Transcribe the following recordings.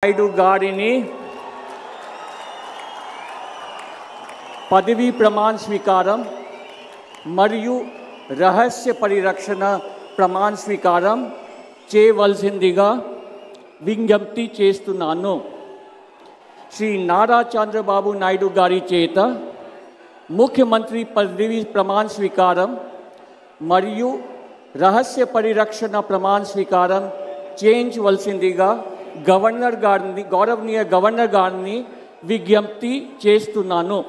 నాయుడు గారిని పదవీ ప్రమాణ స్వీకారం మరియు రహస్య పరిరక్షణ ప్రమాణ స్వీకారం చేయవలసిందిగా విజ్ఞప్తి చేస్తున్నాను. శ్రీ నారా చంద్రబాబు నాయుడు గారి చేత ముఖ్యమంత్రి పదవీ ప్రమాణ స్వీకారం మరియు రహస్య పరిరక్షణ ప్రమాణ స్వీకారం చేయించవలసిందిగా గౌరవనీయ గవర్నర్ గారిని విజ్ఞప్తి చేస్తున్నాను.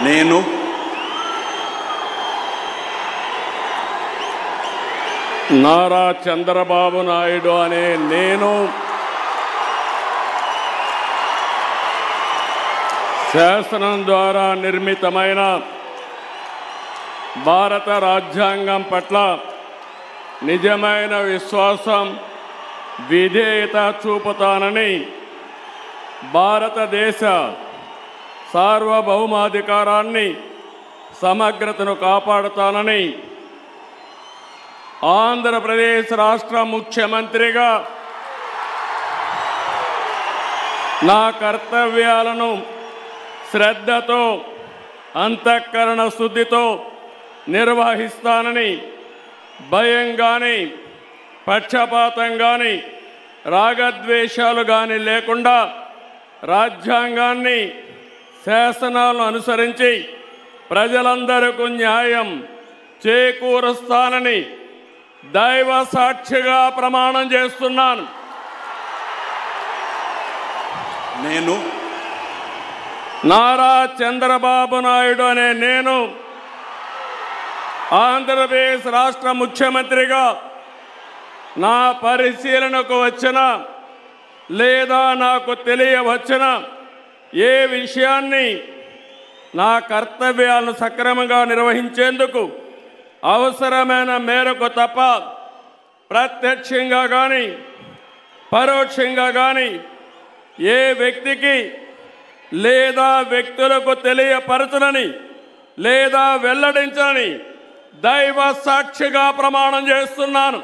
నేను నారా చంద్రబాబు నాయుడు అనే నేను శాసనం ద్వారా నిర్మితమైన భారత రాజ్యాంగం పట్ల నిజమైన విశ్వాసం, విధేయత చూపుతానని, భారతదేశ సార్వభౌమాధికారాన్ని, సమగ్రతను కాపాడుతానని, ఆంధ్రప్రదేశ్ రాష్ట్ర ముఖ్యమంత్రిగా నా కర్తవ్యాలను శ్రద్ధతో, అంతఃకరణ శుద్ధితో నిర్వహిస్తానని, భయం కానీ, పక్షపాతం కానీ, రాగద్వేషాలు కానీ లేకుండా రాజ్యాంగాన్ని, శాసనాలను అనుసరించి ప్రజలందరికీ న్యాయం చేకూరుస్తానని దైవ సాక్షిగా ప్రమాణం చేస్తున్నాను. నేను నారా చంద్రబాబు నాయుడు అనే నేను ఆంధ్రప్రదేశ్ రాష్ట్ర ముఖ్యమంత్రిగా నా పరిశీలనకు వచ్చిన లేదా నాకు తెలియవచ్చిన ఏ విషయాన్ని నా కర్తవ్యాలను సక్రమంగా నిర్వహించేందుకు అవసరమైన మేరకు తప్ప ప్రత్యక్షంగా కానీ పరోక్షంగా కానీ ఏ వ్యక్తికి లేదా వ్యక్తులకు తెలియపరచనని లేదా వెల్లడించని దైవ సాక్షిగా ప్రమాణం చేస్తున్నాను.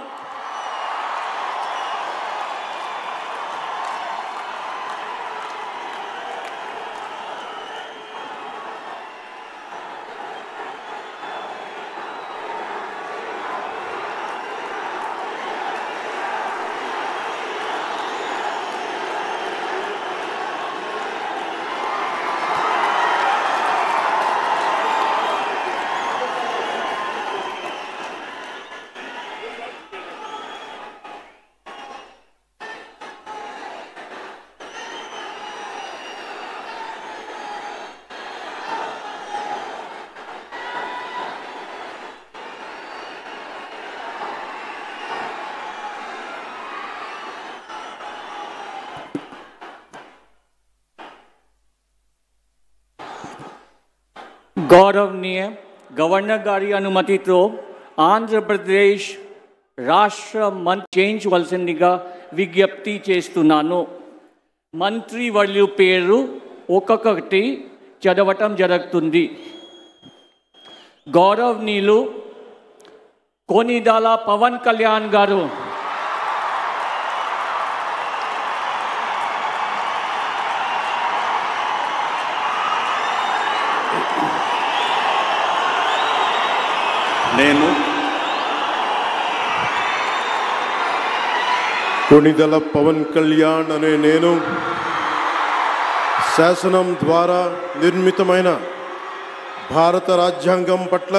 గౌరవనీయ గవర్నర్ గారి అనుమతితో ఆంధ్రప్రదేశ్ రాష్ట్ర మంత్రి చేయించవలసిందిగా విజ్ఞప్తి చేస్తున్నాను. మంత్రివర్యుల పేరు ఒక్కొక్కటి చదవటం జరుగుతుంది. గౌరవనీయులు కొనిదెల పవన్ కళ్యాణ్ గారు, నేను కొనిదెల పవన్ కళ్యాణ్ అనే నేను శాసనం ద్వారా నిర్మితమైన భారత రాజ్యాంగం పట్ల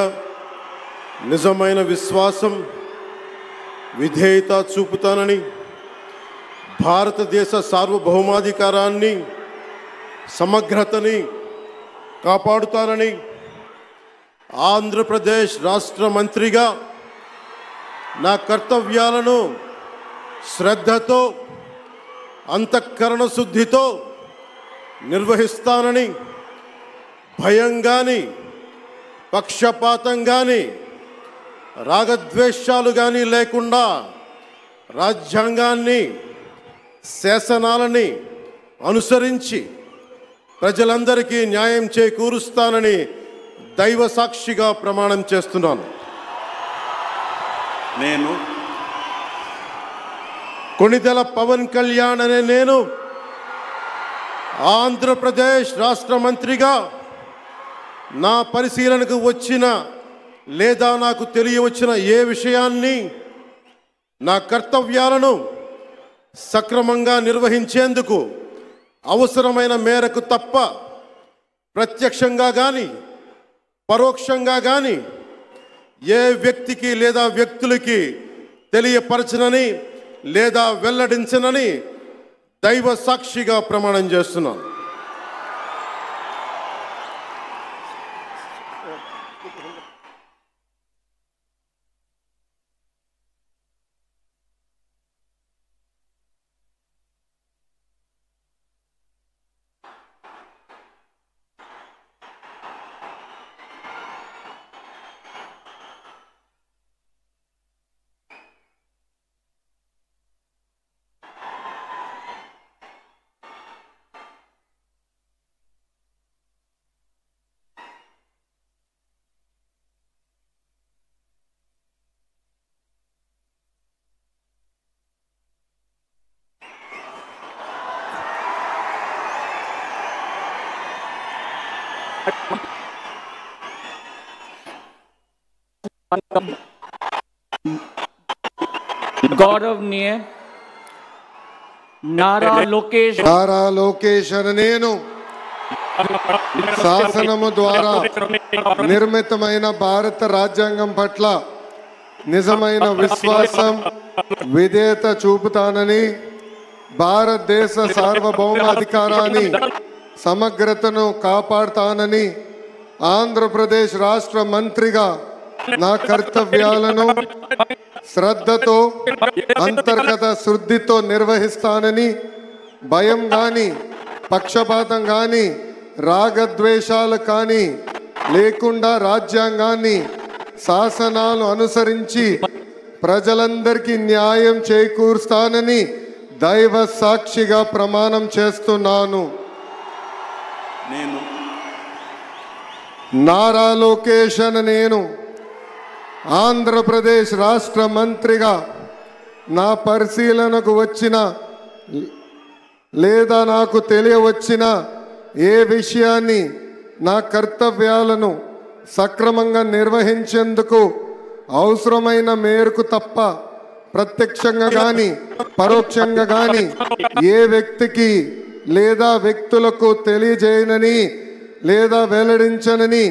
నిజమైన విశ్వాసం, విధేయత చూపుతానని, భారతదేశ సార్వభౌమాధికారాన్ని, సమగ్రతని కాపాడుతానని, ఆంధ్రప్రదేశ్ రాష్ట్ర మంత్రిగా నా కర్తవ్యాలను శ్రద్ధతో, అంతఃకరణ శుద్ధితో నిర్వహిస్తానని, భయం కానీ, పక్షపాతం కానీ, రాగద్వేషాలు కానీ లేకుండా రాజ్యాంగాన్ని, శాసనాలని అనుసరించి ప్రజలందరికీ న్యాయం చేకూరుస్తానని దైవ సాక్షిగా ప్రమాణం చేస్తున్నాను. నేను కొణిదెల పవన్ కళ్యాణ్ అనే నేను ఆంధ్రప్రదేశ్ రాష్ట్ర మంత్రిగా నా పరిశీలనకు వచ్చిన లేదా నాకు తెలియవచ్చిన ఏ విషయాన్ని నా కర్తవ్యాలను సక్రమంగా నిర్వహించేందుకు అవసరమైన మేరకు తప్ప ప్రత్యక్షంగా కానీ పరోక్షంగా కానీ ఏ వ్యక్తికి లేదా వ్యక్తులకి తెలియపరచనని లేదా వెల్లడించనని దైవ సాక్షిగా ప్రమాణం చేస్తున్నాను. गौरवनीय नारा लोकेश అనే నేను శాసనము ద్వారా నిర్మితమైన భారత రాజ్యాంగం పట్ల నిజమైన విశ్వాసం విధేయత చూపుతానని భారతదేశ సార్వభౌమాధికారాన్ని సమగ్రతను కాపాడుతానని ఆంధ్రప్రదేశ్ రాష్ట్ర మంత్రిగా నా కర్తవ్యాలను శ్రద్ధతో అంతర్గత శుద్ధితో నిర్వహిస్తానని భయం కానీ పక్షపాతం కానీ రాగద్వేషాలు కానీ లేకుండా రాజ్యాంగాన్ని శాసనాలు అనుసరించి ప్రజలందరికీ న్యాయం చేకూరుస్తానని దైవ సాక్షిగా ప్రమాణం చేస్తున్నాను. నేను నారా లోకేష్ అనే నేను ఆంధ్రప్రదేశ్ రాష్ట్ర మంత్రిగా నా పరిశీలనకు వచ్చిన లేదా నాకు తెలియవచ్చిన ఏ విషయాన్ని నా కర్తవ్యాలను సక్రమంగా నిర్వహించేందుకు అవసరమైన మేరకు తప్ప ప్రత్యక్షంగా కానీ పరోక్షంగా కానీ ఏ వ్యక్తికి లేదా వ్యక్తులకు తెలియజేయనని లేదా వెల్లడించనని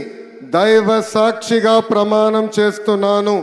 దైవ సాక్షిగా ప్రమాణం చేస్తున్నాను.